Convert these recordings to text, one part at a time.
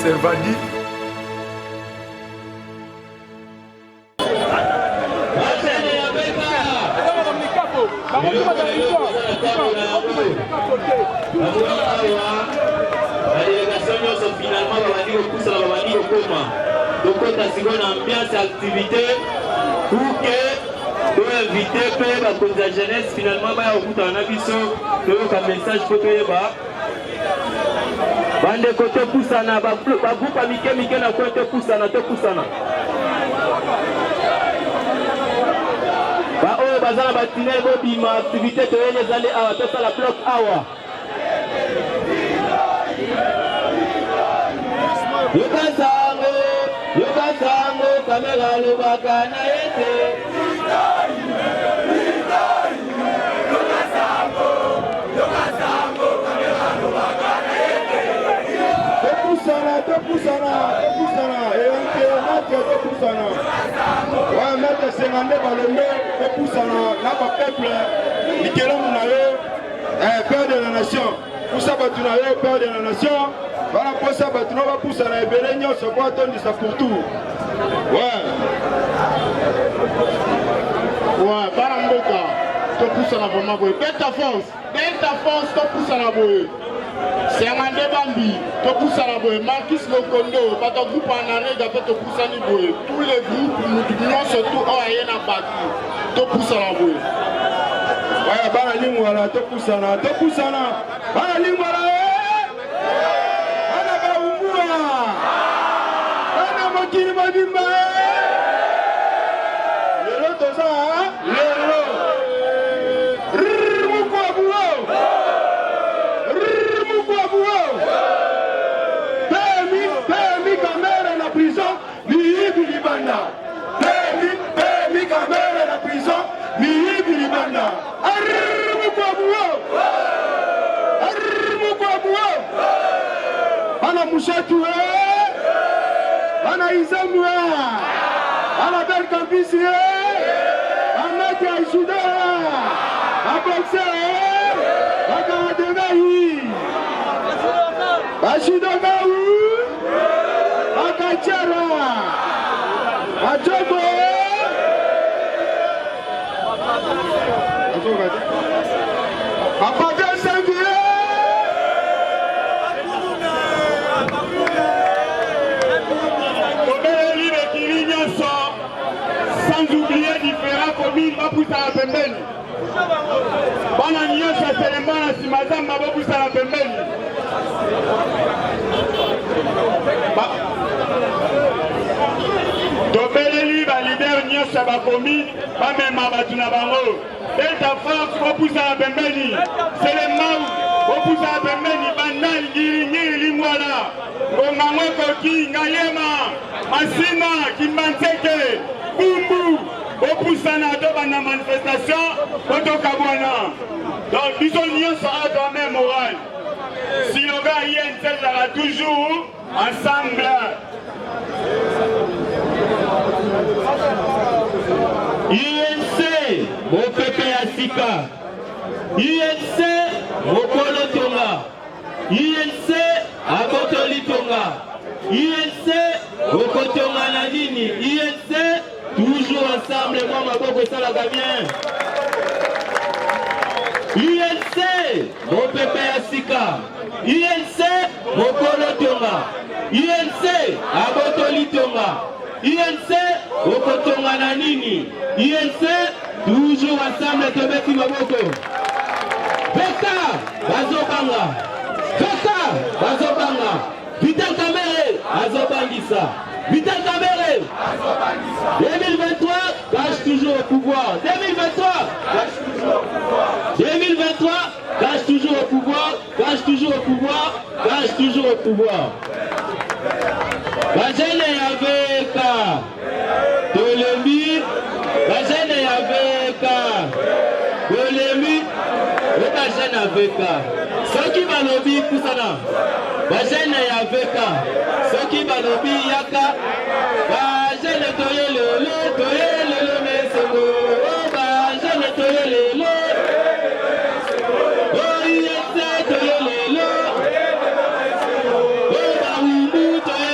Servadi. Finalement, donc on a une ambiance activité pour que pour inviter la jeunesse finalement va au bout d'un abisso donc un message pour que bande côté poussana ba groupe amike mike na côté poussana to poussana ba o bazana ba tinel bo bima activité to yene zali awa to sala bloc awa Yokasango kamera lubaka na yete Yokasango kamera lubaka na yete Topusana ouais maître Sengande Balombe topusana na ba peuple Nikela Munayo père de la nation pour ça batunayo père de la nation. Voilà pour ça, tu vas pousser à la Bélénion, c'est quoi attendre ça pour tout. Ouais. Ouais, Baramboka, tu pousses à la bombe. Delta Force, tu pousses à la bombe. C'est un Bambi, tu pousses à la bombe. Marquis Lokondo, pas ton groupe en arrêt, tu pousses à la bombe. Tous les groupes, nous surtout, on a rien à battre. Tu pousses à la bombe. Ouais, Baralim, voilà, tu pousses à la Baralim, voilà. Mouchatou, Ana Isamoué, Ana Bel Campus, Ana Kaïchouda, Aboxé, Akadegaï, Bachidogaou, Akachara, Adjobo, Papa de Saint-Vieux. Sans oublier différents communes, va pousser à la pembeni. Bana nyosha selemana simazamba va pousser à la pembeni. Tobeleli ba leader nyosha ba commune, ba mema batuna bango. Delta Force va pousser à la pembeni. Selemau va pousser à la pembeni. Bandal ngiri limwala. Ngomangwe koki ngayema. Masina Kimbanteke. Bumbu, au Poussana, dans la manifestation, au Kabwana. Donc, l'union sera quand même morale. Si le gars y est, sera toujours ensemble. INC, mon pépé Asika. INC, mon Kolotonga. INC, Abotolitonga. INC, Okotonga Nadini. INC, toujours ensemble, moi, ma boque, ça la bien. INC, mon pépé Asika. INC, mon Kolotonga. INC, Abotolitonga. INC, Okotonga Nadini. INC, toujours ensemble, Tobeki Maboko. Beka, Bazobanga. Beka, Bazobanga. Vital Kamere, Azobangissa. Vital Kamere, 2023, cache toujours au pouvoir. 2023, cache toujours au pouvoir. 2023, cache toujours au pouvoir. Cache toujours au pouvoir. Cache toujours au pouvoir. La jeune est avec Tolemi. La jeune est avec Tolemi. La jeune avec ceux qui va lobby pour ça. La jeune est avec ceux qui va lobby yaka. La jeune toye le mais c'est beau. La jeune toye le oh il est toye le oh bah oui toye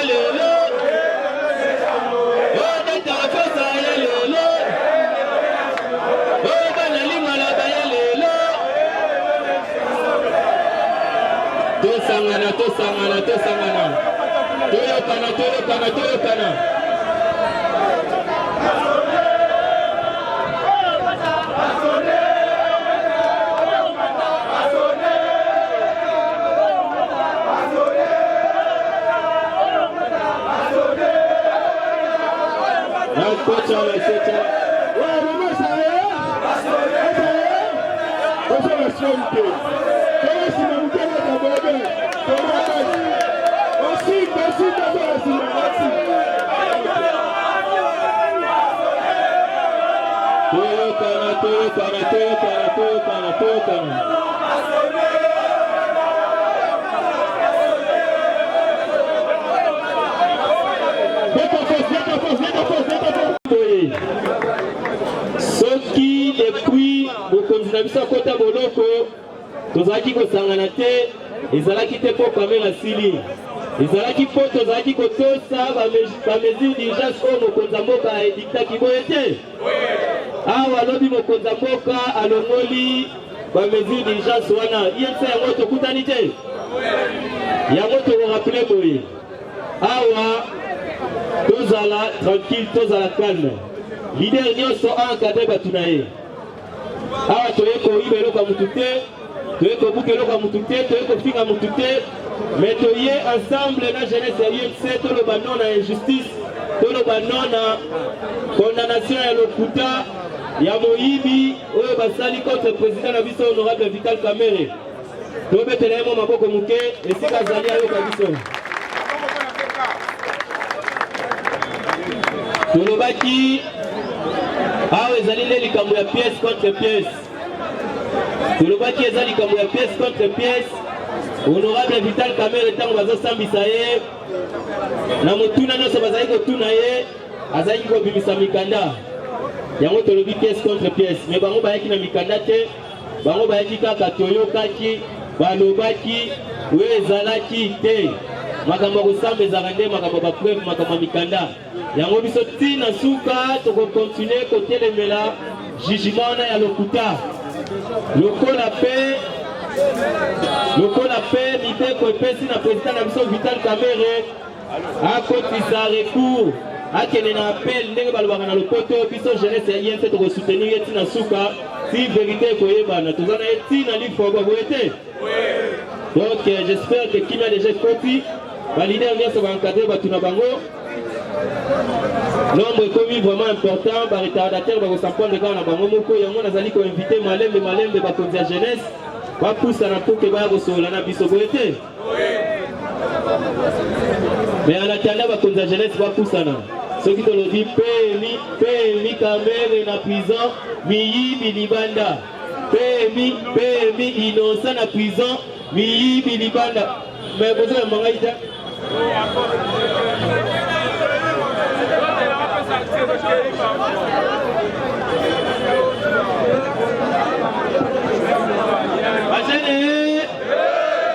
tosangana toyokana soki depuis bokonzi na biso akota boloko tozalaki kosangana te ezalaki te mpo kamera asili ezalaki mpo tozalaki kotosa bamesure d'urgence oyo mokonzi ya mboka ediktaki boye te awa alobi mokonzi ya mboka alongoli bamesure d'urgence wana yense yango tokutani te yango tokorapele boye awa tozala tranquille tozala calme leader nyonso encadre bato na ye awa toye koyiba eloko ya mutu te toye kobuka eloko ya mutu te toye kofinga mutu te mais toye ensemble na jeunesse ya UMC toloba non na injustice toloba non na condamnation ya lokuta ya moyibi oyo basali contre président na biso honorable Vital Kamerhe tobetela ye mo maboko moke esika azali ayoka biso tolobaki awa ezali nde likambo ya pièce contre pièce tolobaki eza likambo ya pièce contre pièce honorable Vital Kamerhe ntango bazosambisa ye na motuna nyonso bazali kotuna ye azalaki kobimisa mikanda yango tolobi pièce contre pièce mais bango bayaki na mikanda te bango bayaki kaka toyokaki balobaki oyo ezalaki te makambo ya kosamba ezaka nde makambo ya bapreuve makambo ya mikanda yango biso ntina suka tokokontinue kotelemela jugement wana ya lokuta lokola pe mibeko epesi na président na biso Vital Kamerhe akotisa recours akende na appel ndenge balobaka na lopoto biso jeunesse ya INC tokosoutenir ye ntina suka si vérité ekoyebana toza na ye ntina lifoba boye te donc j'espère que kimia déjà ekoti balider nyonso baencadre bato na bango nombre ekomi vraiment important baretardateur bakosamprendre kaka na bango moko yango nazali koinvite malembe bakonzi ya jeunesse bapusana mpo ke baya kosolola na biso boye te mais anatanda bakonzi ya jeunesse bapusana soki tolobi PMI Kamerhe na prison miyibi libanda PMI innocent na prison miyibi libanda mais bozo ya mangai ta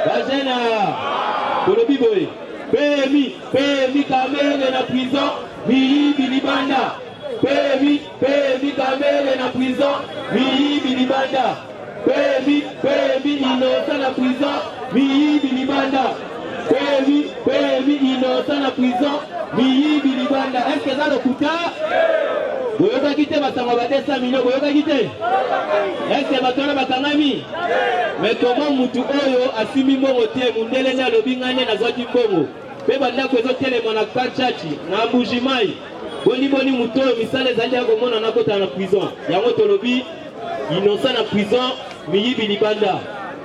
Bajena Kolobi boy PMI Kamerhe na prison miyibi libanda PMI Kamerhe na prison miyibi libanda PMI innocent na prison miyibi libanda PMI innocent na prison miyibi libanda est-ce que ça lokuta boyokaki te basango ba 200 millions boyokaki te est-ce que batona bakangami mais comment mutu oyo asimi mbongo te mundele na lobi ngane na zwaki mbongo pe bandako ezotelema na kachachi na mbujimai boni mutu oyo misala ezali ya komona na kota na prison yango tolobi innocent na prison miyibi libanda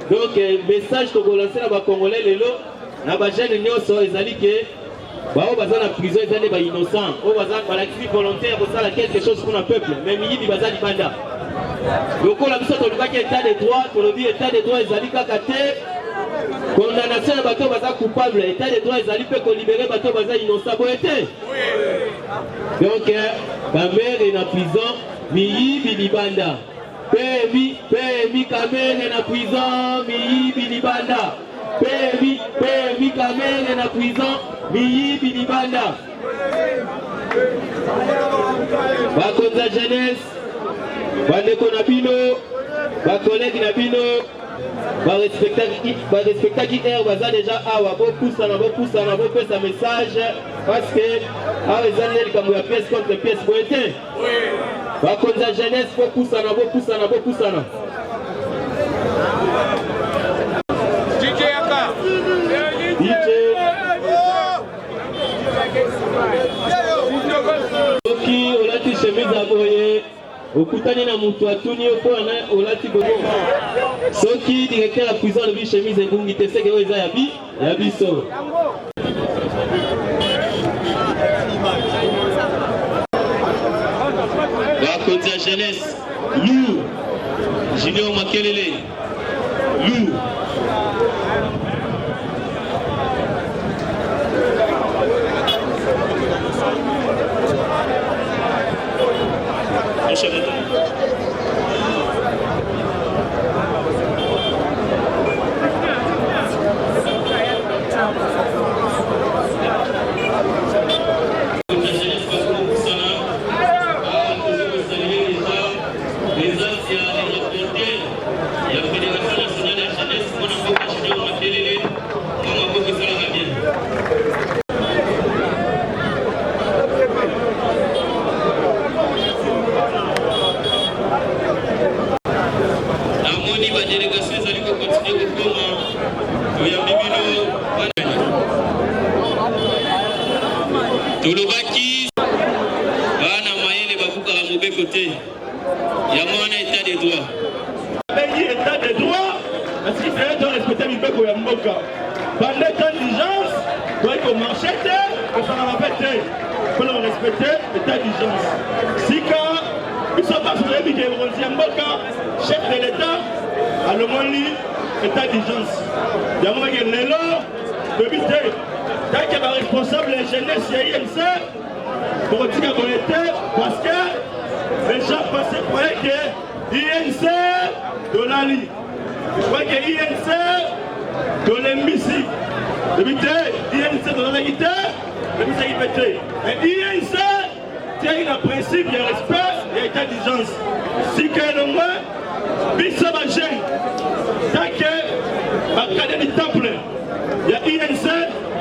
donc message tokolanse na bakongolais lelo na bajeune nyonso ezali ke bao baza na prison ezali ba innocent oyo balakisi volontaire kosala quelque chose pour le peuple mais miyibi baza libanda lokola biso tolukaki état de droit tolobi état de droit ezali kaka te condamnation ya bato baza coupable état de droit ezali mpe kolibere bato baza innocent boye te donc Kamerhe na prison miyibi libanda PMI Kamerhe na prison miyibi libanda PMI Kamerhe na prison miyibi libanda bakonzi ya jeunesse bandeko na bino bakolegi na bino barespectaki air baza déjà awa bopusana bopesa message parce que awa eza nde likambo ya pièce contre pièce boye te bakonzi ya jeunesse bopusana soki olati chemise ya boye okutani na mutu atuni yo mpona olati bongo soki directeur ya prison alobi chemise ebungi te seke oyo eza ya biso bakonzi ya jeunesse Lou Junior Makelele Lou Tulobaki bana mayele babuka la mauvais côté. Il y a moins état de droit. État de droit, parce qu'il faut respecter le peuple de Mboka. Pendant l'état d'urgence, doit être marché, on s'en va péter. Il faut respecter l'état d'urgence. Si quand ils sont pas sur les billets de Mboka, chef de l'État, à le moins état d'urgence. Il y a moins que l'élo, le bité. Tant qu'il y a un responsable de la jeunesse, il y a INC, pour dire qu'on était, parce que les gens pensaient pour que INC de l'ALI, pour que INC de l'MBC, le bité, INC de l'ALI, le bité qui pétait. Mais INC, il y a un principe, il y a un respect, il y a état d'urgence. Si quelqu'un est moins, Bissa Bagé, tant que Bakade du Temple, il y a INC,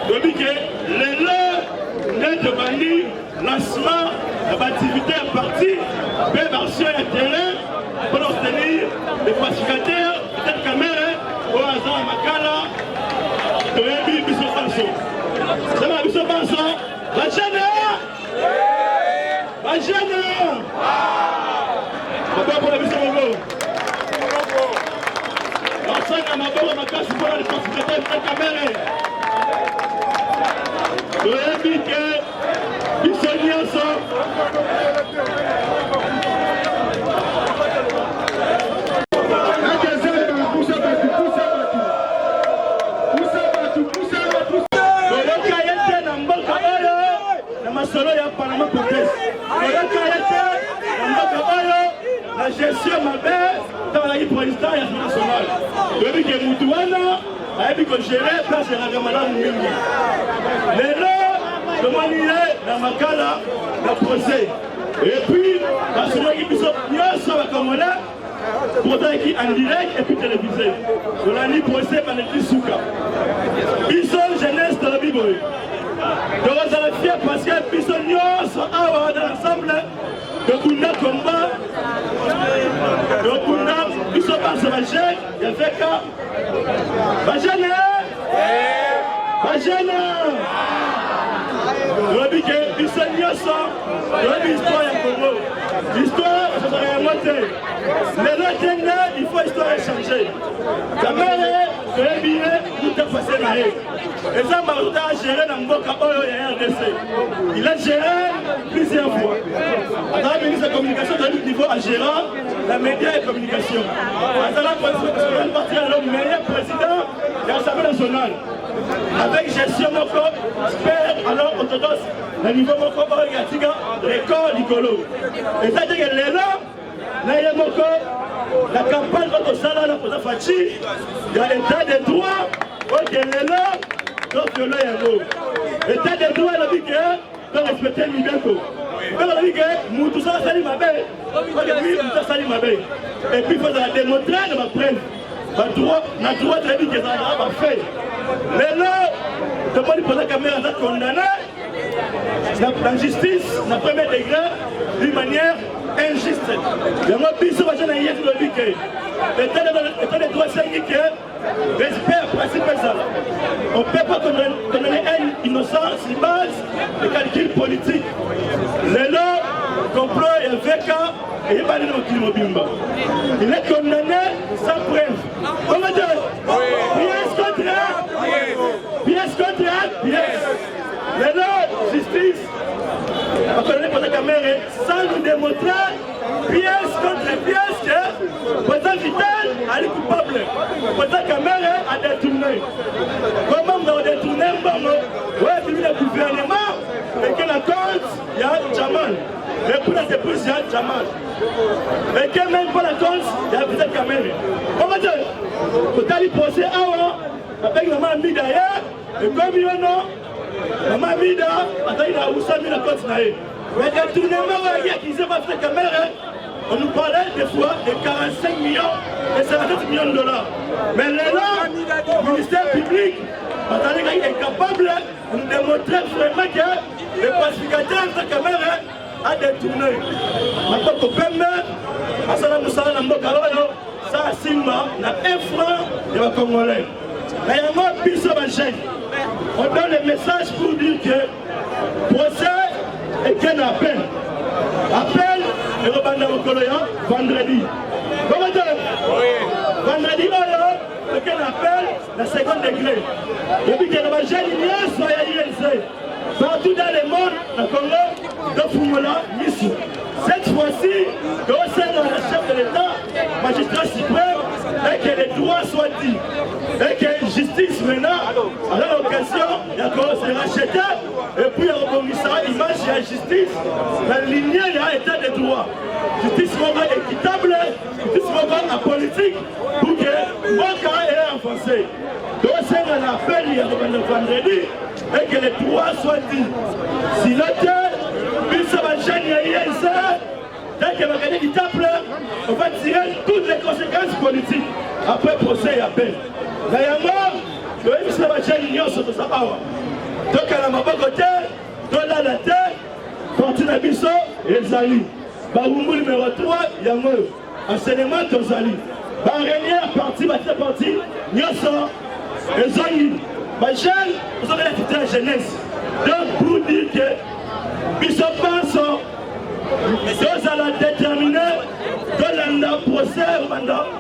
le bité, les leurs, les de bandi, lancement, l'activité est partie, bien marcher à terrain, pour obtenir des pacificateurs, des caméras, au hasard à Makala, de Rémi Bissot-Fanso. C'est ma Bissot-Fanso, la jeune! La jeune! Pourquoi pour la Bissot-Fanso? L'ensemble à ma bonne, ma casse pour les pacificateurs, des caméras. De Rémi que Bissot-Fanso. La gestion ma belle dans la président et nationale. Depuis que Moutouana a dit que gérer place de la Gamala Mouimi. Mais là, le manier dans ma cala, la procès. Et puis, la semaine qui puisse bien sur la Kamala, pourtant qui en direct et puis télévisé. De la nuit procès par les Souka. Bison jeunesse de la Bible. De la fière parce que Bison Nyos a dans l'ensemble. De Bunda combat, de Bunda, ils sont pas sur la chaîne, il y a fait qu'à Bajana, le biquet, ils sont innocents, l'histoire est pour vous. L'histoire, ça serait un moté. Les autres, il faut l'histoire changer. La mère, le billet, tout est passé là. Et ça, Marouta a géré dans Mboka Oyo et RDC. Il a géré plusieurs fois. Dans le ministre de la Communication, de niveau à gérant la média et communication. Dans la présidence, parti à l'homme meilleur président de l'Assemblée nationale. Avec gestion Moko, spère alors orthodoxe, le niveau Moko, record Nicolo. Et ça dit que les là, la campagne contre Salah, la Posa Fachi, il y a l'état de droit, ok, les là, donc le là, il y a l'eau. L'état de droit, il a dit que, doit respecter Mibeko. Il a dit que, Moutoussa Sali Mabé, oui, Moutoussa Sali Mabé. Et puis, il faut la démontrer de ma preuve. na droit de vie que ça va faire. Mais là, comment il pose la caméra à condamner la justice, la premier degré, d'une manière injuste. Il y a un bis sur la chaîne hier de l'État. L'État des droits syndicaux, respect principal ça. On ne peut pas condamner un innocent sur base de calculs politiques. Les lois, complot et VK, et il va dans le Mobimba. Il est condamné sans preuve. Comment dire? Pièce contre un, pièce contre un, pièce. Les lois, justice, on condamné par la caméra sans nous démontrer pièce contre pièce que le président Vital est coupable. Le président caméra a détourné. Comment on a détourné? Oui, il y a le gouvernement et que la cause, il y a Jamal. Et pour la dépouille, il y a Jamal. Et que même pour la cause, il y a le président caméra. On va dire, quand il procès avant, avec la main mise d'ailleurs, et comme il y en a, la main mise d'ailleurs, il a aussi mis la cause d'ailleurs. Mais le tournement qui s'est passé la caméra, on nous parlait des fois de 45 millions et 57 millions de dollars. Mais là, le ministère public est capable de nous démontrer vraiment que le pacificateur de la caméra a détourné. Maintenant, on peut même, à ça, ça signe un franc de la Congolais. Mais il y a un piece de chaîne. On donne le message pour dire que le procès est qu'un appel. Appel et rebanda Mokoloya vendredi. Comment dire? Vendredi, il y a un appel la seconde degré. Et puis qu'il y a un jeune ignace à INC. Partout dans le monde, le Congo, de Fumola, Missou. Cette fois-ci, au sein de la chef de l'État, magistrat suprême, et que les droits soient dits. Et que justice maintenant, à l'occasion, il y a commencé à racheter, et puis il y a un commissariat, image, il y a justice, la lignée, il y a état de droit. Justice morale équitable, justice morale apolitique, pour que mon cas est enfoncé. Donc c'est un appel, il y a le vendredi, et que les droits soient dits. Si l'auteur, puis ça va gagner ça, dès qu'il va gagner équitable, on va tirer toutes les conséquences politiques. Après procès et appel. D'ailleurs, le ministre va gagner l'union sur tout ça. Donc à la côté, dans la terre, parti d'Abisso et Zali. Barumbu numéro 3, il y a un enseignement de Zali. Barrenière parti, Nyoso et Zangi. Ma jeune, vous avez la la jeunesse. Donc pour dire que Bissot pense, nous allons déterminer dans le procès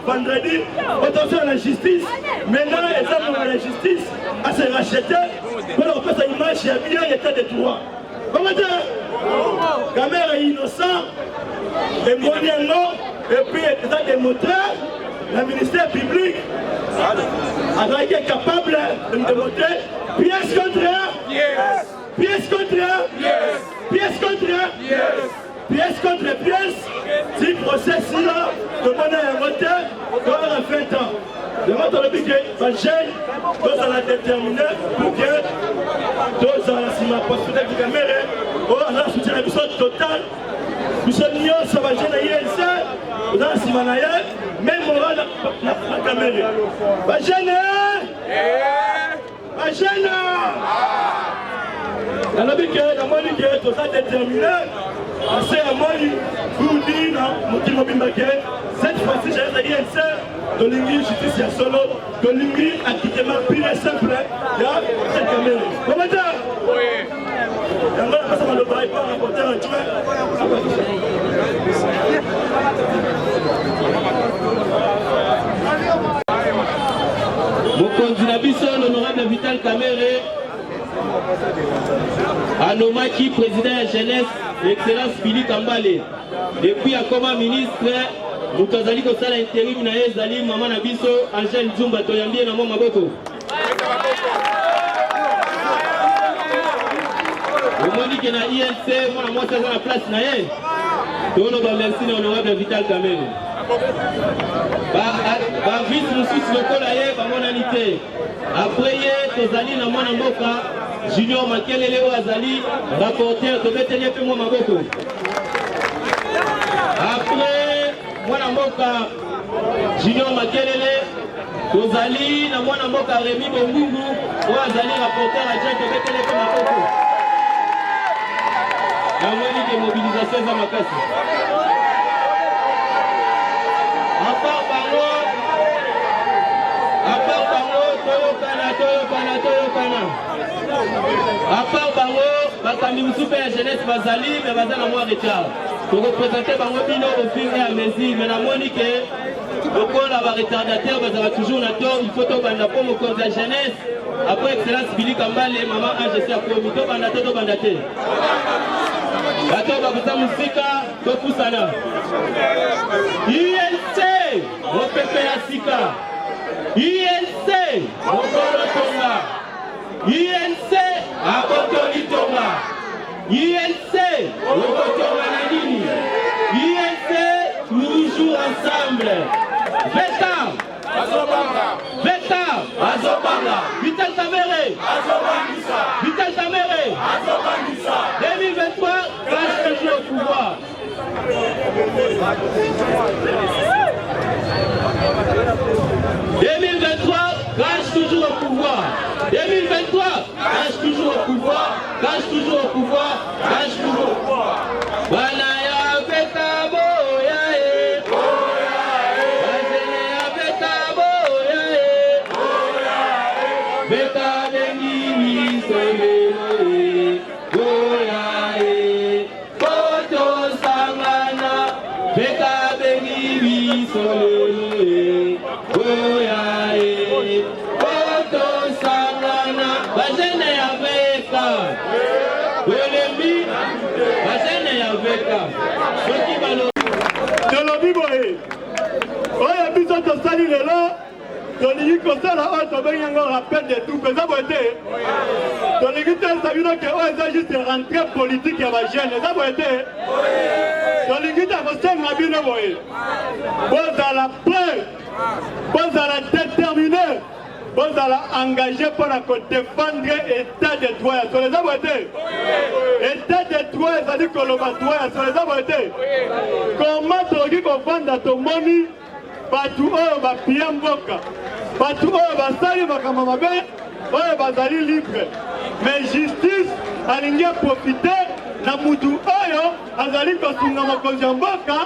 vendredi, attention à la justice. Maintenant, les hommes de la justice à se racheter pour leur faire sa image, il y a bien l'état de droit. Comment dire? Caméra est innocent, et moyennement, et puis il a démontré, le ministère public a été capable de me démontrer pièce contre un, pièce contre un, pièce contre un, pièce contre pièce, si le procès est là, le monde a voté, il y aura 20 ans. Le monde a dit que la gêne, nous allons déterminer pour que nous allons la possibilité de caméra, nous allons soutenir la mission totale. Nous sommes mis sur la gêne à INC, nous allons s'y manailler, même on va la caméra. La gêne, la gêne. Dans le but que nous allons déterminer, c'est à moi pour dire, cette fois-ci, j'ai dit INC, de l'ingé justice à solo, de l'ingé acquittement pur et simple, il y a cette caméra. Comment dire? Oui. Et on va passer à le bail pour rapporter un tueur. Mokonzi na biso l'honorable Vital Kamerhe anomaki président de la jeunesse l'excellence Philippe Kambale depuis akoma ministre moto azali kosala intérim na ye ezali mama na biso Angèle Nzumba toyambie na mwa maboko omoni ke na INC mwana mwasi aza na place na ye toloba merci na honorable Vital Kamerhe ba vice mosusu lokola ye bamonani te après ye tozali na mwana mboka Junior Makelele oyo azali rapporteur tobeteli mpe mwa maboko après mwana mboka Junior Makelele tozali na mwana mboka Rémi Bongungu oyo azali rapporteur adjoint tobeteleke maboko namoni ke mobilisation eza makasi. À part bango bakambi mosusu mpe ya jeunesse bazali me baza na mwa retard tokopresente bango bino au fur et à mesure me namoni ke lokola baretardateur bazala toujours na tort il faut tobanda mpo mokonzi ya jeunesse après excellence Billy Kambale mama AGC akomi tobanda te tobanda te bato bakuta mosika topusana INC mopepe ya sika INC mokolo tonga INC akotoli tonga INC okotonga na nini INC toujours ensemble Veta Veta Azobanga Vital Kamere Azobangisa Vital Kamere Azobangisa 2023 grâce toujours au pouvoir 2023 grâce toujours au pouvoir 2023 grâce toujours au pouvoir grâce toujours au pouvoir grâce toujours au pouvoir Banaya Veta Boya Veta Bengi Solele Boya Koto Sangana Veta Bengi Solele Boya Koto Sangana Bajene ya Veta Bolembi Bajene ya Veta Soki Balo Tolobi boye Oya biso tosali lelo tolingi kosala oyo tobengi yango rappel de tout eza boye te tolingi telisa bino ke oyo eza juste rentrée politique ya bajeune eza boye te tolingi ta kosenga bino boye bozala prêt bozala déterminé bozala engagé mpona kodéfendre état de droit ya solo eza boye te état de droit ezali koloba droit ya solo eza boye te koma tokoki kovanda tomoni bato oyo bapia mboka bato oyo basali makambo mabe oyo bazali libre mais justice alingi aprofite na mutu oyo azali kosunga mokonzi ya mboka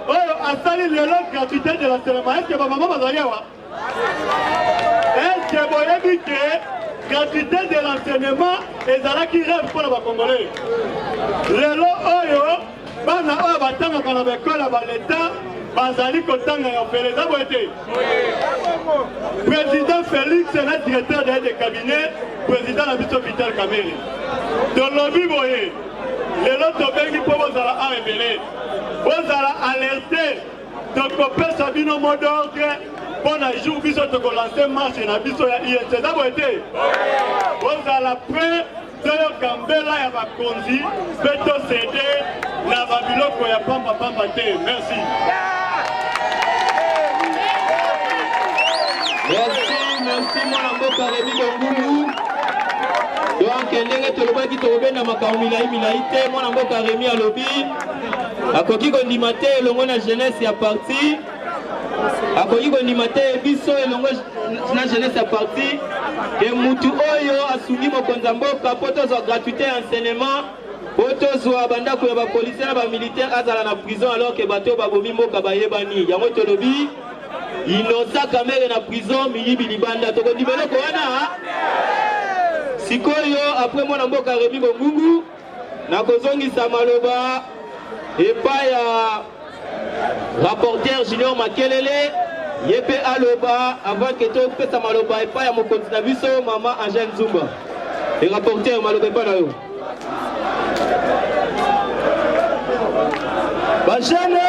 oyo asali lelo gratuité de l'enseignement eske bamama bazali awa eske boyebi ke gratuité de l'enseignement ezalaki rêve mpona bakongolais lelo oyo bana oyo batangaka na baekole ya baleta bazali kotanga ya ofele eza boye te président Félix na directeur de cabinet président na biso Vital Kamere tolobi boye lelo tobengi mpo bozala a ebele bozala alerte tokopesa bino mot d'ordre mpo na jour biso tokolance marche na biso ya INC eza boye te bozala prêt toyoka mbela ya bakonzi mpe tosede na babiloko ya pamba te merci. Merci mwana mboka Rémi Bongungu donc ndenge tolobaki tokobenda makambo milai te mwana mboka Rémi alobi akoki kondima te elongo na jeunesse ya parti akoki kondima te biso elongo na jeunesse ya parti ke mutu oyo asungi mokonzi ya mboka mpo tozwa gratuité ya enseignement mpo tozwa bandako ya bapolisier na bamilitaire azala na prison alors ke bato babomi mboka bayebani yango tolobi Innocent Kamere na prison miyibi libanda tokondi beloko wana sikoyo après mwana mboka Rémi Bongungu na kozongisa maloba epai ya rapporteur Junior Makelele yepe aloba avant que topesa maloba epai ya mokonzi na biso mama Angèle Nzumba et rapporteur maloba epai na yo Bajene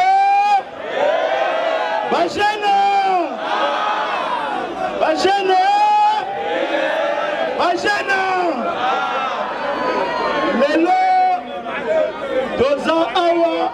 Bajene Bajene Bajene lelo toza awa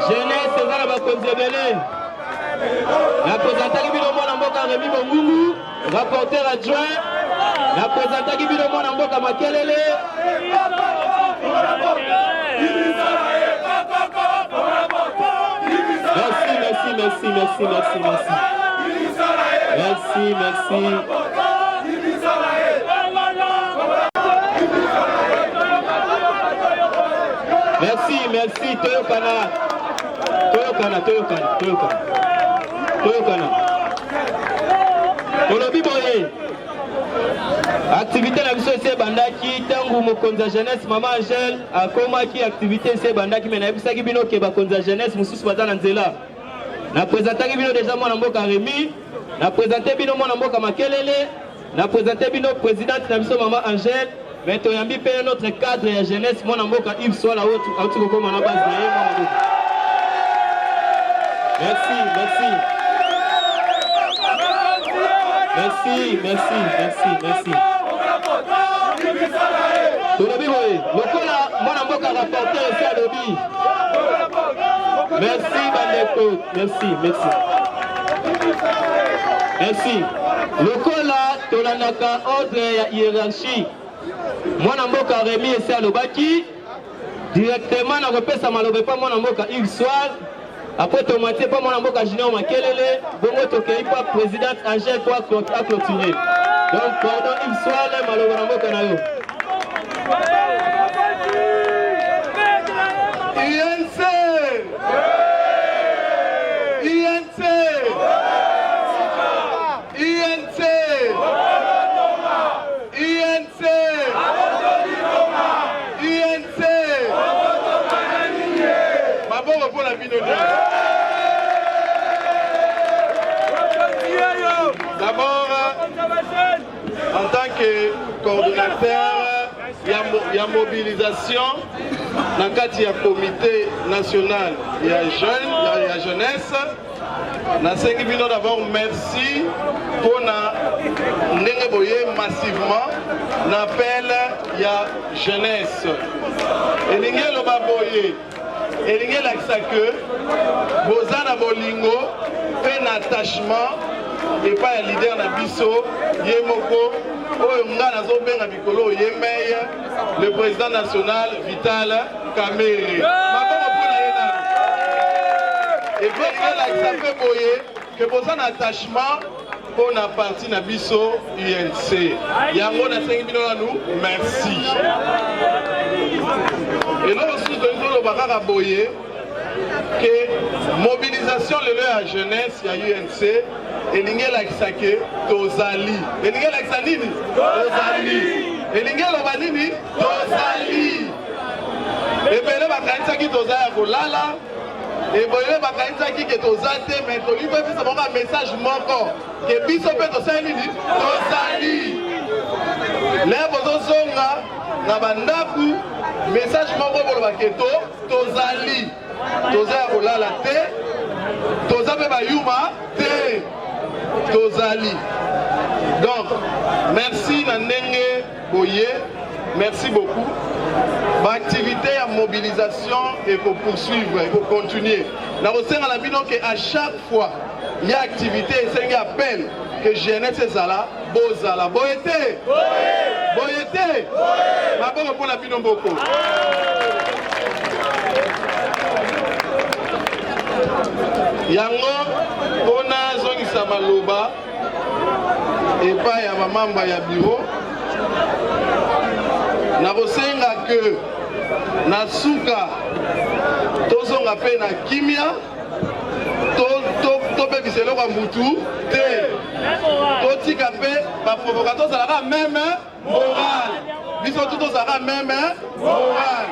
jeunesse eza na bakonzi ebele naprésentaki bino mwana mboka Rémi Bongungu rapporteur adjoint naprésentaki bino mwana mboka Makelele merci toyokana tolobi boye activité na biso ese bandaki tangu mokonzi ya jeunesse mama Angèle akomaki activité ese bandaki me nayebisaki bino ke bakonzi ya jeunesse mosusu baza na nzela naprésentaki bino deja mwana mboka Rémi naprésente bino mwana mboka Makelele naprésente bino présidente na biso mama Angèle mais toyambi mpe notre cadre ya jeunesse mwana mboka Yves Swala auti kokoma na base na ye mwana mboka. Merci. Tolobi boye lokola mwana mboka rapporteur esi alobi merci bandeko merci lokola tolandaka ordre ya hiérarchie mwana mboka Rémi esi alobaki directement na kopesa maloba pa mwana mboka Yves Swala après tomatie pa mwana mboka Junior Makelele bongo tokei pa présidente Angèle kwa clôturer donc pardon Yves Swala maloba na mboka na yo D'abord, en tant que coordonnateur, il y a mobilisation dans le cadre du comité national et la jeunesse. D'abord, merci pour nous massivement l'appel de la jeunesse. Et nous et nous que vous avez un bolingo, un attachement et pas un leader na biso yemoko oyo nga nazobenga bikolo yemeya le président national Vital Kamerhe maboko pona yena et puis il a fait boye que vous avez un attachement pour la partie na biso UNC yango na sengi bino nous merci et là aussi de nous bakaka boye que mobilisation le la jeunesse ya UNC elinge lakisake tozali elinge lakisa nini tozali elinge loba nini tozali ebele bakanisaki tozali ya kolala eboyele bakanisaki ke tozate mais tolipe bisa bongo message moko ke biso mpe tosali nini tozali le bozozonga na bandaku message moko boloba ke tozali tozali ya kolala te toza mpe bayuma te tozali. Donc merci na ndenge boye merci beaucoup l'activité à mobilisation et pour poursuivre et pour continuer na kosenga na bino que à chaque fois il y a activité et c'est un appel que jeunesse ezala bozala boyete maboko pour la bino mboko yango pona zongisa maloba epai ya bamamba ya bureau na kosenga ke na suka tozonga mpe na kimia topekisa eloko ya mutu te totika mpe baprovokateur tozalaka meme moral biso tu tozalaka meme moral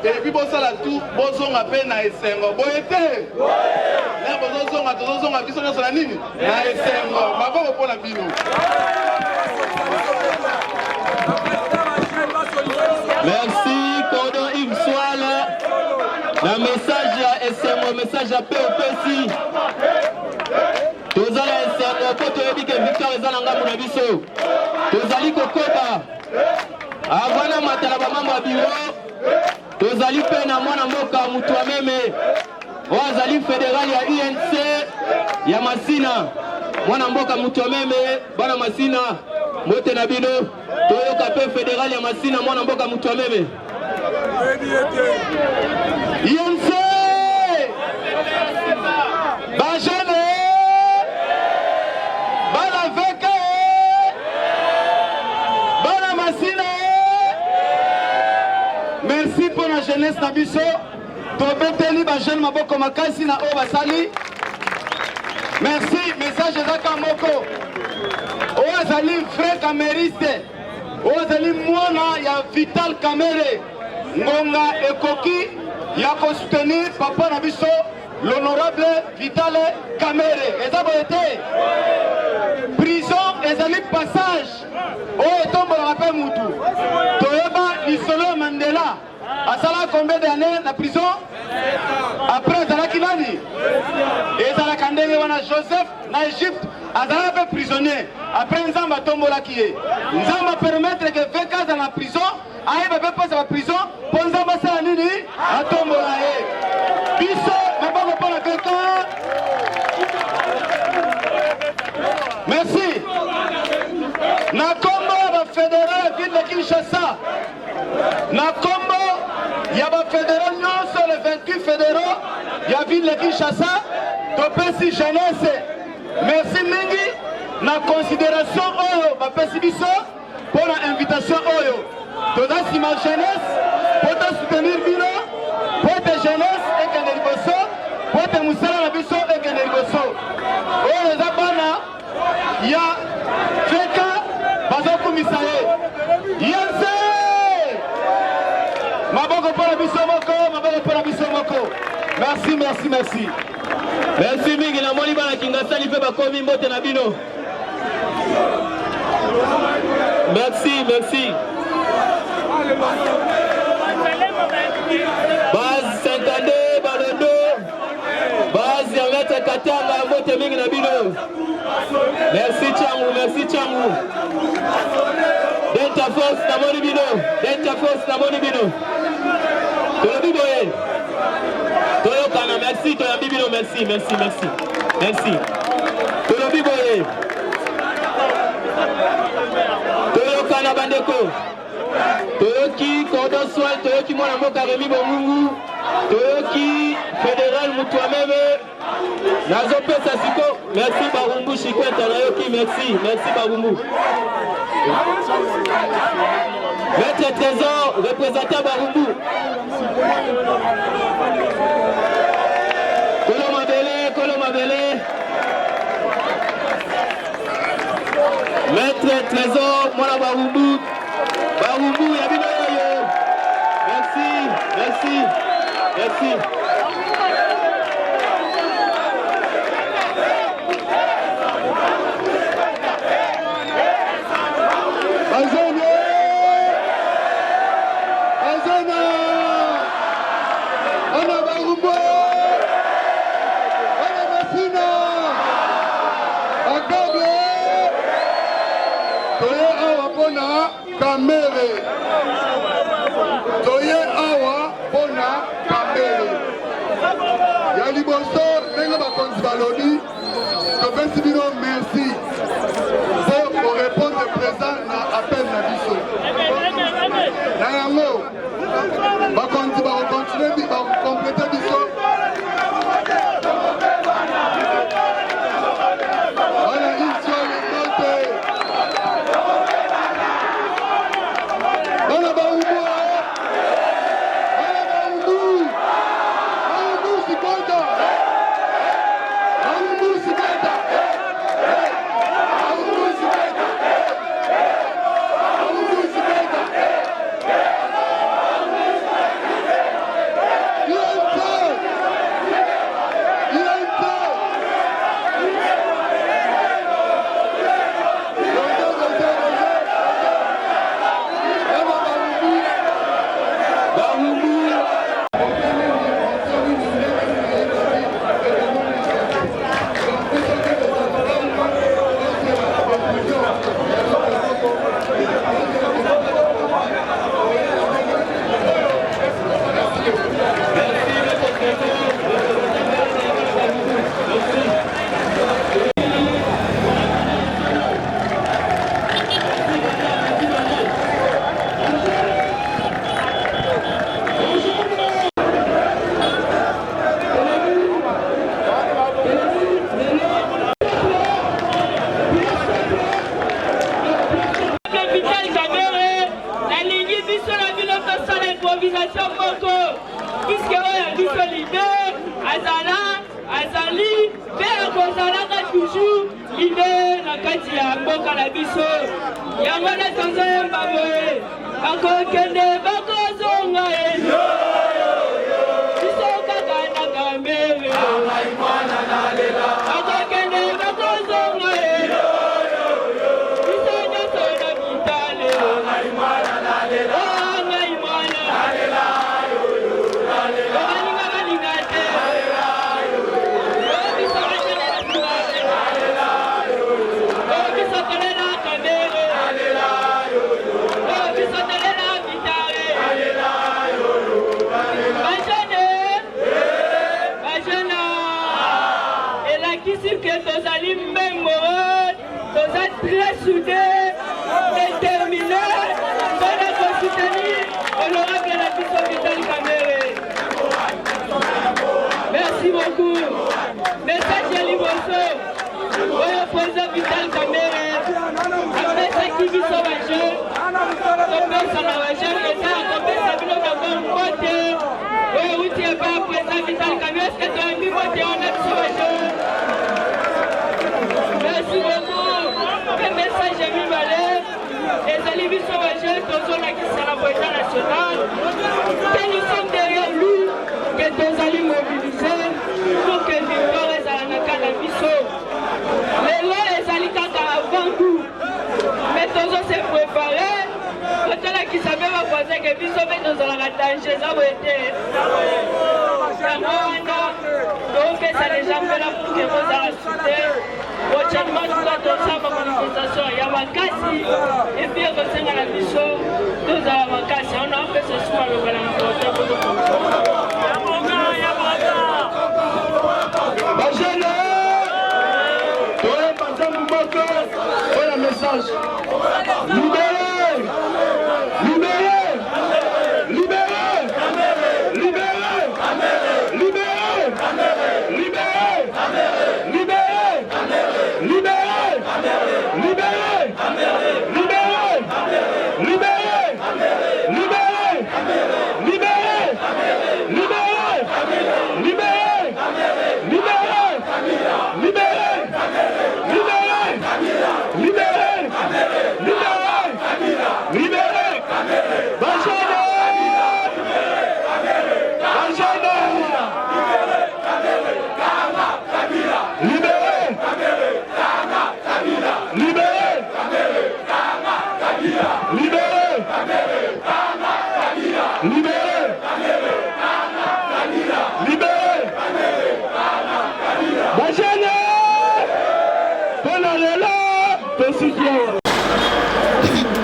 epuis bosala tu bozonga mpe na esengo boye te le tozozonga biso nyonso na nini na esengo maboko mpo na bino. Merci Cordon Yves Swala. Le message à esengo message à POPC. Tozala esengo po toyebi ke victoire eza na ngambo na biso. Tozali kokoba avana matala bamambo ya biro tozali mpe na mwana mboka mutu ameme Wazali fédéral ya UNC ya Masina. Mwana mboka mutomeme bana Masina. Mote na bino. Toyoka pe fédéral ya Masina mwana mboka mutomeme. UNC Bajane bana veka bana Masina. Merci pour la jeunesse na biso. Tobeteli ba jeune maboko makasi na o basali. Merci, message ezaka moko. Ozali frère camériste. Ozali mwana ya Vital Kamere. Ngonga ekoki ya ko soutenir papa na biso l'honorable Vital Kamere. Eza boyete. Prison ezali passage. O etombola pe mutu. Toyeba lisolo Mandela. Asala combien d'années na prison? Après Zalaki nani? Et Zalaka ndenge wana Joseph na Égypte azala pe prisonnier. Après Nzamba tombola kiye. Nzamba permettre que 20 ans dans la prison, aïe ba pas la prison, pour Nzamba sala nini? Atombola ye. Biso maboko pour la 20 ans. Merci. Na Kombo ba fédéral ville de Kinshasa. Na Kombo ya ba fédéral nyonso les 28 fédéraux ya ville de Kinshasa topesi jeunesse. Merci mingi na considération oyo bapesi biso pour la invitation oyo. Toza sima jeunesse pour te soutenir bino pour te jeunesse ekende liboso pour te musala na biso ekende liboso. Oyo eza bana ya feka bazokumisa ye. Yense maboko pour la biso moko, maboko pour la biso moko. Merci, merci, merci. Merci mingi na moni bana kingasali pe bakomi mbote na bino. Merci, merci. Base 52 Balondo. Base ya Maître Katanga mbote mingi na bino. Merci Changu, merci Changu. Delta Force na moni bino. Delta Force na moni bino. Toyokana, merci, Toyabibino, merci, merci, merci. Merci. Toyobiboye. Toyokana Bandeko. Toyoki, Cordon Soil, Toyoki Mwana Moka Remi Bomungu. Toyoki, Fédéral Moutouameme. Nazo Pesa Siko. Merci Barumbu Chikweta Nayoki, merci, merci Barumbu. Maître Trésor, représentant Barumbu. Kolomabele. Maître Trésor, Mwana Barumbu. Barumbu, Yabino Yoyo. Merci, merci, merci. Kamere Toye awa pona Kamere ya liboso ndenge bakonzi baloni topesi bino merci pour répondre présent na appel na biso na yango bakonzi bakokontinue bakokomplete biso wana isio limote Thank you. biso leader azali mpe akozalaka toujours leader na kati ya mboka na biso yango nde tozoyemba boye bakokende bakozonga biso kaka na Kamere bakokende bakozonga biso nyonso na Vitale ngai mwana baninga te biso tolela Kamere biso tolela Vitale bajene elakisi ke tozali membo toza très soudés déterminés mpona kosoutenir honorable na biso Vitale Kamere. Merci beaucoup. Message ya liboso oyo président Vitale Kamere apesaki biso bajeune topesa na bajeune eza akopesa bino bango mbote oyo euti epai ya président Vitale Kamere eske toyembi mbote wana biso bajeune. Merci beaucoup. Mpe message ya mibale ezali biso bajeune tozolakisa na président national que nous sommes derrière lui que tozali mobilisés pour que victoire ezalaka na biso. Lelo ezali kaka avant tout mais tozose préparer totolakisa mpe bapoise ke biso mpe tozalaka danger eza boye te yango wana toopesa deja mpela pour ke bozala soutien prochainement tuza tosala manifestation ya makasi epi ekosenga na biso tozala makasi wana opesa suma lobala mokote bajene toyemba nzambu moko oyo message libere libere libere libere libere libere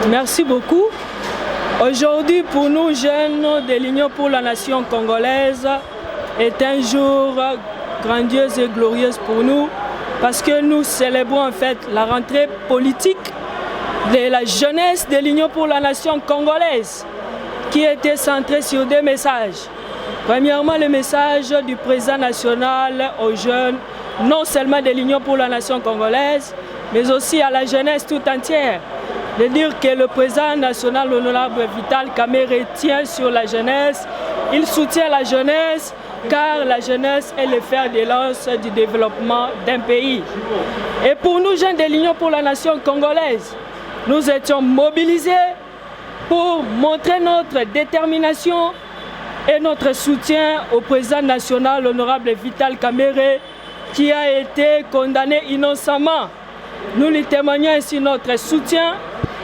Merci beaucoup. Aujourd'hui, pour nous, jeunes de l'Union pour la Nation congolaise, est un jour grandiose et glorieuse pour nous parce que nous célébrons en fait la rentrée politique de la jeunesse de l'Union pour la Nation congolaise qui était centrée sur deux messages. Premièrement, le message du président national aux jeunes, non seulement de l'Union pour la Nation congolaise, mais aussi à la jeunesse tout entière. De dire que le président national, l'honorable Vitale Kamere, tient sur la jeunesse. Il soutient la jeunesse car la jeunesse est le fer de lance du développement d'un pays. Et pour nous, jeunes de l'Union pour la Nation congolaise, nous étions mobilisés pour montrer notre détermination et notre soutien au président national, l'honorable Vitale Kamere, qui a été condamné innocemment. Nous lui témoignons ainsi notre soutien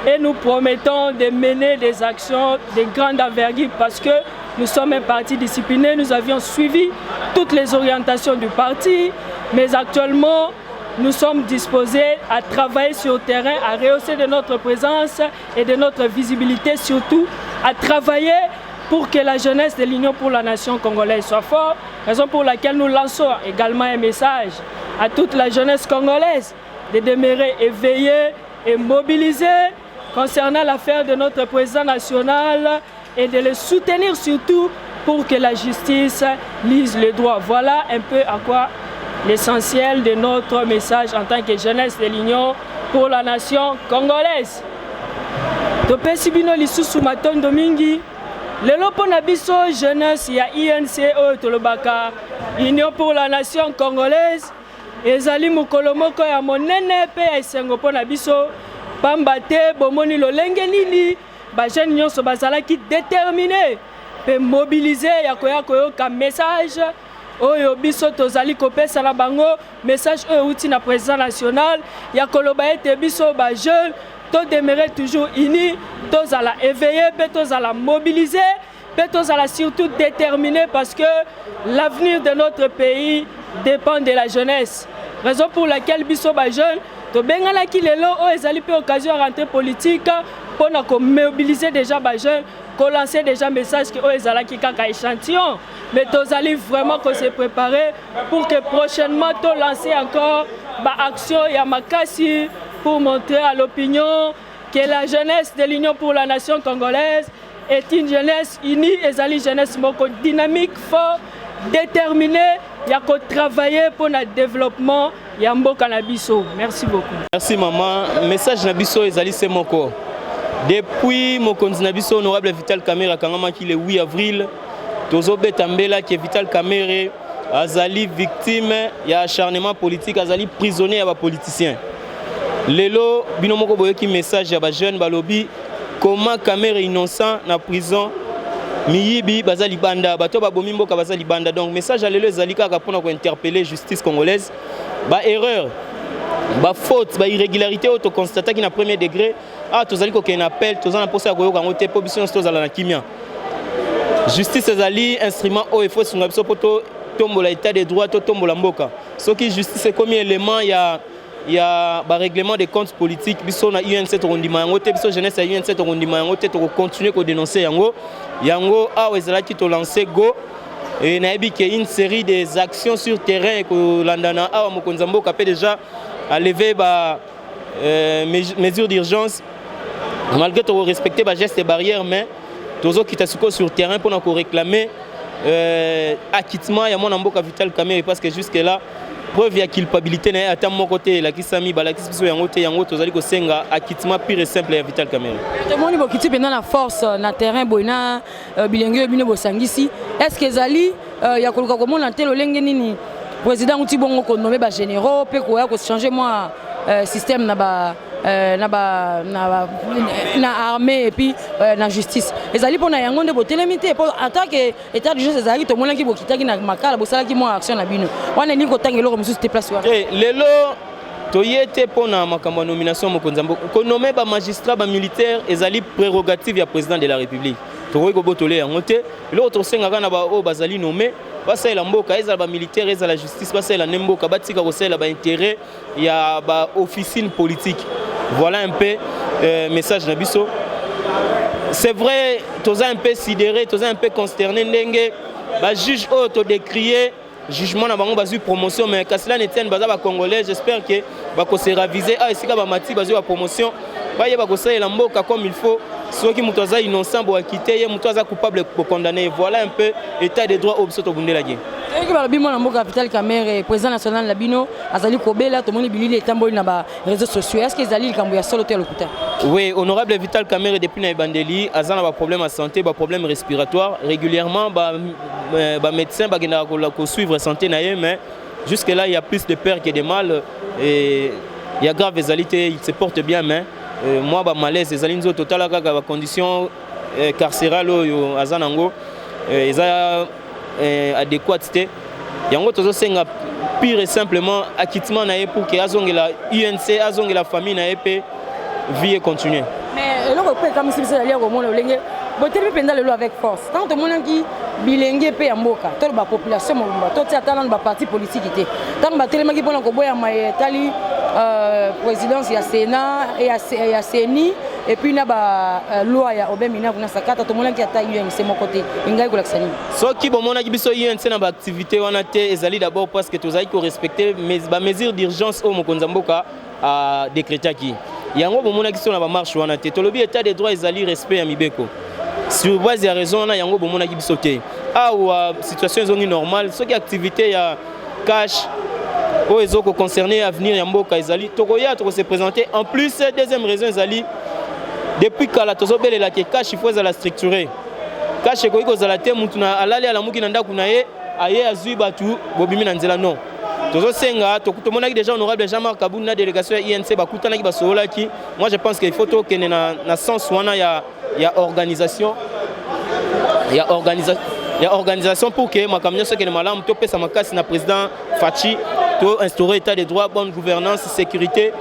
et nous promettons de mener des actions de grande envergure parce que nous sommes un parti discipliné, nous avions suivi toutes les orientations du parti, mais actuellement nous sommes disposés à travailler sur le terrain, à rehausser de notre présence et de notre visibilité, surtout à travailler pour que la jeunesse de l'Union pour la Nation congolaise soit forte, raison pour laquelle nous lançons également un message à toute la jeunesse congolaise de demeurer éveillée et mobilisée concernant l'affaire de notre président national et de le soutenir surtout pour que la justice lise le droit. Voilà un peu à quoi l'essentiel de notre message en tant que jeunesse de l'Union pour la Nation congolaise. Topesi bino lisusu matondo mingi lelo pona biso jeunesse ya INC oyo tolobaka Union pour la Nation Congolaise ezali mokolo moko ya monene pe ya esengo pona biso pamba te bomoni lolenge nini ba jeune nyonso bazalaki déterminé pe mobiliser ya koya koyoka message oyo biso tozali kopesa na bango message oyo uti na président national ya koloba ete biso ba jeune to demeurer toujours unis, tozala éveillé, tozala mobilisé, tozala surtout déterminé parce que l'avenir de notre pays dépend de la jeunesse. Raison pour laquelle biso ba jeune to bengala ki lelo o ezali pe occasion à rentrer politique pour mobiliser déjà ba jeune, ko lancer déjà message que o ezala ki kaka échantillon, mais tozali vraiment ko se préparer pour que prochainement to lancer encore ba action ya makasi pour montrer à l'opinion que la jeunesse de l'Union pour la Nation congolaise est une jeunesse unie et une jeunesse dynamique, fort, déterminée, il y a qu'à travailler pour le développement de mboka na biso. Merci beaucoup. Merci maman. Message na biso ezali c'est moko. Depuis mokonzi na biso honorable Vital Kamerhe kangama ki le 8 avril, tozo betambela que Vital Kamerhe azali victime ya acharnement politique, azali prisonnier ya ba politiciens. Lelo bino moko boyoki message ya ba jeune balobi comment Kamerhe innocent na prison miyibi bazali banda bato babomi mboka bazali banda. Donc message à lelo ezali kaka pona ko interpeller justice congolaise ba erreur ba faute ba irrégularité auto constater ki na premier degré tozali ko ken appel tozana posa koyoka ngote po biso tozala na kimia. Justice ezali instrument o faut sunga biso poto tombola état de droit to tombola mboka soki justice comme élément il y a un règlement des comptes politiques biso na UNC to rondima yango te biso jeunesse ya UNC to rondima yango te to continuer ko dénoncer yango ezala ki to lancer go et na yebi que une série des actions sur terrain ko landana mokonza mboka pe déjà à lever ba mesures d'urgence malgré to respecter ba gestes et barrières mais tozo kitasuko sur terrain pour na ko réclamer acquittement ya mona mboka Vital Kamerhe parce que jusque là preuve ya culpabilité na ata mon côté la kisami bala kiso yango te yango tozali ko senga acquittement pire et simple ya Vital Kamerhe. Tout moni bokiti pendant la force na terrain boina bilenge bino bosangisi est-ce que zali ya koluka ko mona telo lenge nini président uti bongo ko nommer ba généraux pe ko ya ko changer moi système na armée et puis na justice ezali pona yango nde botelemité pour attaque état de justice ezali to mona ki bokitaki na makala bosala ki moi action na bino wana ni ko tangelo ko mususu te place wa lelo toyete pona makambo nomination mokonza mboka ko nommer ba magistrat ba militaire ezali prérogative ya président de la république to ko botole yango te l'autre senga kana ba o bazali nommé basa la mboka ezala ba militaire ezala la justice basa la nemboka batika ko sala ba intérêt ya ba officine politique. Voilà un peu message na biso. C'est vrai, tous un peu sidéré, tous un peu consterné ndenge ba juge auto décrier jugement na bango bazu promotion mais Kaslan Etienne baza ba congolais, j'espère que ba ko se raviser esika ba mati bazu ba promotion ba yeba ko sala mboka comme il faut. Ceux qui muto za innocent bo quitter ye muto za coupable pour condamner. Voilà un peu état de droit au biso to bundela gi. Qui va bimo na mboka Vital Kamerhe président national labino azali kobela to moni bilili etamboli na ba réseaux sociaux est-ce que ezali likambo ya solo te lokuta? Oui, honorable Vital Kamerhe depuis na bandeli azana ba problème à santé, ba problème respiratoire régulièrement ba médecin ba genda ko suivre santé na ye mais jusque là il y a plus de peur que de mal et il y a grave ezalité, il se porte bien mais moi ba malaise ezali nzo total kaka ba condition carcérale yo azanango eza adéquate te yango tozo senga pire et simplement acquittement na pour que azongela UNC azongela famille na pe vie continuer mais eloko pe comme si ça allait au monde lenge botelemi penda lelo avec force tant to monangi bilenge pe ya mboka to ba population mobimba to tia talent ba parti politique te tant ba telemaki pona ko boya mai tali présidence ya Sénat et ya CENI et puis na ba loi ya obemina kuna sakata to monangi ata UNC mon côté ingai ko laksani so ki bomona ki biso UNC na ba activité wana te ezali d'abord parce que tozali ko respecter ba mesures d'urgence au mokonza mboka a décréter ki yango bomona ki so na ba marche wana te tolobi état de droit ezali respect ya mibeko sur base ya raison na yango bomona ki biso te ou situation zongi normale so ki activité ya cash o ezoko concerné avenir ya mboka ezali tokoya to se présenter en plus deuxième raison ezali depuis kala tozobelela ke cash il faut la structurer kashe ko kozala te mutu na alali ala muki na ndako na ye aye azui batu bobimi na nzela non tozosenga tomonaki déjà honorable Jean-Marc Kabou na délégation ya INC bakutanaki basololaki. Moi je pense qu'il faut tokende na sens wana ya organisation organisation pour que makambo nyonso ekende malamu topesa makasi na président Fachi to instaurer état de droit, bonne gouvernance, sécurité.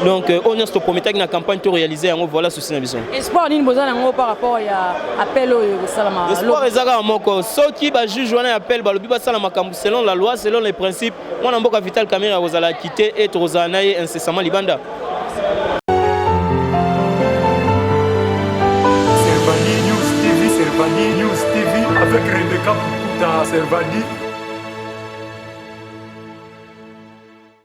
Donc on a prometté une campagne to réaliser en voilà souci na biso. Espoir nini boza nango par rapport ya appel au salama. Espoir ezaka moko soki ba juge wana appel balobi ba sala makambo selon la loi, selon les principes. Mwana mboka Vital Kamerhe ozala quitter et rozana incessamment libanda. Servani News TV avec Rebecca Pukuta Servani.